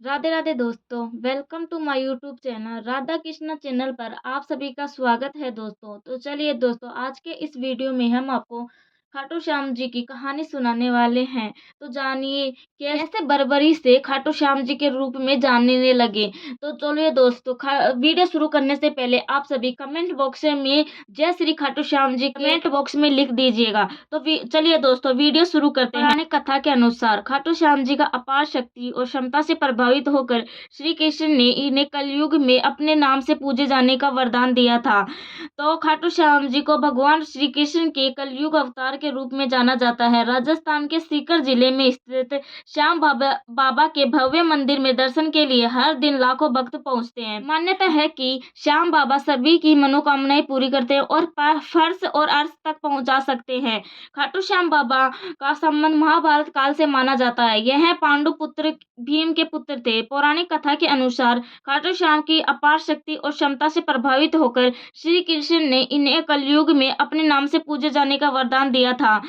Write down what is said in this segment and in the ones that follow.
राधे राधे दोस्तों, welcome to my YouTube channel Radha Krishna channel पर आप सभी का स्वागत है दोस्तों। तो चलिए दोस्तों, आज के इस वीडियो में हम आपको खाटू श्याम जी की कहानी सुनाने वाले हैं। तो जानिए कैसे बर्बरी से खाटू श्याम जी के रूप में जानने लगे। तो चलिए दोस्तों, वीडियो शुरू करने से पहले आप सभी कमेंट बॉक्स में जय श्री खाटू श्याम जी कमेंट बॉक्स में लिख दीजिएगा। तो चलिए दोस्तों, वीडियो शुरू करते हैं। पौराणिक कथा के अनुसार खाटू श्याम जी का अपार शक्ति और क्षमता से प्रभावित होकर श्री कृष्ण ने इन्हें कलयुग में अपने नाम से पूजे जाने का वरदान दिया था। तो खाटू श्याम जी को भगवान श्री कृष्ण के कलयुग अवतार के रूप में जाना जाता है। राजस्थान के सीकर जिले में स्थित श्याम बाबा के भव्य मंदिर में दर्शन के लिए हर दिन लाखों भक्त पहुंचते हैं। मान्यता है कि श्याम बाबा सभी की मनोकामनाएं पूरी करते हैं और फर्श और अर्श तक पहुंचा सकते हैं। खाटू श्याम बाबा का संबंध महाभारत काल से माना जाता है। यह पांडु पुत्र भीम के पुत्र थे। पौराणिक कथा के अनुसार खाटू श्याम की अपार शक्ति और क्षमता से प्रभावित होकर श्री कृष्ण ने इन्हें कलयुग में अपने नाम से पूजे जाने का वरदान दिया था।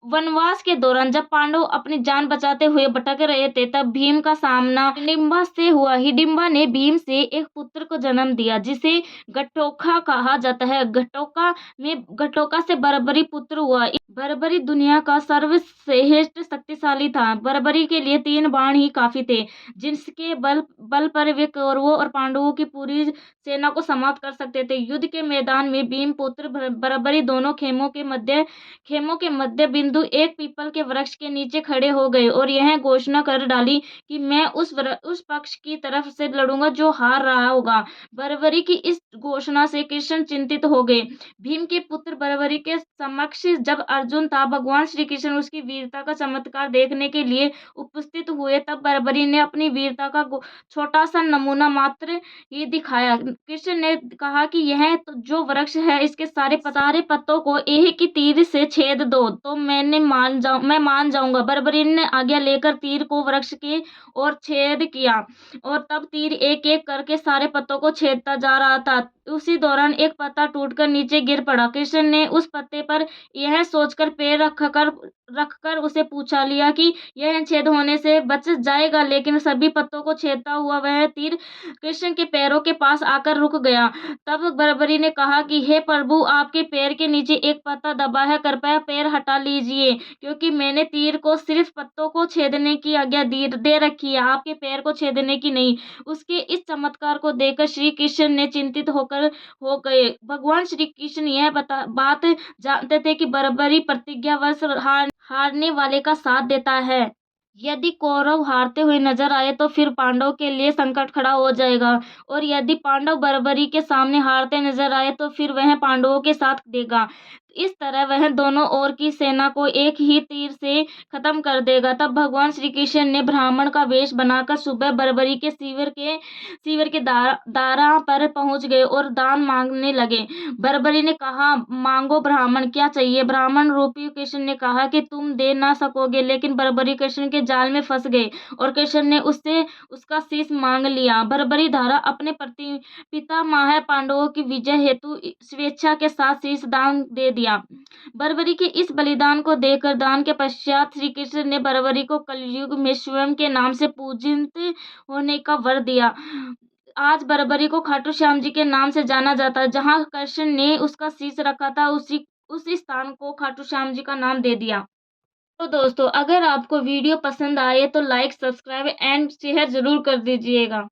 वनवास के दौरान जब पांडव अपनी जान बचाते हुए भटक रहे थे, तब भीम का सामना हिडिंबा से हुआ। हिडिंबा ने भीम से एक पुत्र को जन्म दिया जिसे घटोत्कच कहा जाता है। घटोत्कच से बर्बरी पुत्र हुआ। बर्बरी दुनिया का सर्वश्रेष्ठ शक्तिशाली था। बर्बरी के लिए 3 बाण ही काफी थे, जिसके बल पर वे कौरवों और पांडवों की पूरी सेना को समाप्त कर सकते थे। युद्ध के मैदान में भीम पुत्र बर्बरी दोनों खेमों के मध्य बिंदु एक पीपल के वृक्ष के नीचे खड़े हो गए और यह घोषणा कर डाली कि मैं उस पक्ष की तरफ से लड़ूंगा जो हार रहा होगा। बर्बरी की इस घोषणा से कृष्ण चिंतित हो गए। भीम के पुत्र बर्बरी के समक्ष जब अर्जुन था, भगवान श्री कृष्ण उसकी वीरता का चमत्कार देखने के लिए उपस्थित हुए। तब बर्बरी ने अपनी वीरता का छोटा सा नमूना मात्र ही दिखाया। कृष्ण ने कहा कि यह जो वृक्ष है, इसके सारे पत्तों को एक ही तीर से छेद दो तो मैं मान जाऊंगा। बर्बरी ने आज्ञा लेकर तीर को वृक्ष के ओर छेद किया और तब तीर एक एक करके सारे पत्तों को छेदता जा रहा था। उसी दौरान एक पत्ता टूटकर नीचे गिर पड़ा। कृष्ण ने उस पत्ते पर यह सोचकर पैर रखकर उसे पूछा लिया कि यह छेद होने से बच जाएगा, लेकिन सभी पत्तों को छेदता हुआ वह तीर कृष्ण के पैरों के पास आकर रुक गया। तब बर्बरी ने कहा कि हे प्रभु, आपके पैर के नीचे एक पत्ता दबा है, कृपया पैर हटा लीजिए, क्योंकि मैंने तीर को सिर्फ पत्तों को छेदने की आज्ञा दे रखी है, आपके पैर को छेदने की नहीं। उसके इस चमत्कार को देखकर श्री कृष्ण ने चिंतित हो गए। भगवान श्री कृष्ण यह बात जानते थे कि बर्बरी प्रतिज्ञावश हारने वाले का साथ देता है। यदि कौरव हारते हुए नजर आए तो फिर पांडव के लिए संकट खड़ा हो जाएगा, और यदि पांडव बर्बरी के सामने हारते नजर आए तो फिर वह पांडवों के साथ देगा। इस तरह वह दोनों ओर की सेना को एक ही तीर से खत्म कर देगा। तब भगवान श्री कृष्ण ने ब्राह्मण का वेश बनाकर सुबह बर्बरी के शिविर के दारा पर पहुंच गए और दान मांगने लगे। बर्बरी ने कहा, मांगो ब्राह्मण, क्या चाहिए? ब्राह्मण रूपी कृष्ण ने कहा कि तुम दे ना सकोगे, लेकिन बर्बरी कृष्ण के जाल में फंस गए और कृष्ण ने उससे उसका शीश मांग लिया। बर्बरी धारा अपने पितामह पांडवों की विजय हेतु स्वेच्छा के साथ शीश दान दे दिया। बर्बरी के इस बलिदान को देखकर दान के पश्चात श्री कृष्ण ने बर्बरी को कलयुग में स्वयं के नाम से पूजित होने का वर दिया। आज बर्बरी को खाटू श्याम जी के नाम से जाना जाता है। जहाँ कृष्ण ने उसका शीश रखा था, उस स्थान को खाटू श्याम जी का नाम दे दिया। तो दोस्तों, अगर आपको वीडियो पसंद आए तो लाइक, सब्सक्राइब एंड शेयर जरूर कर दीजिएगा।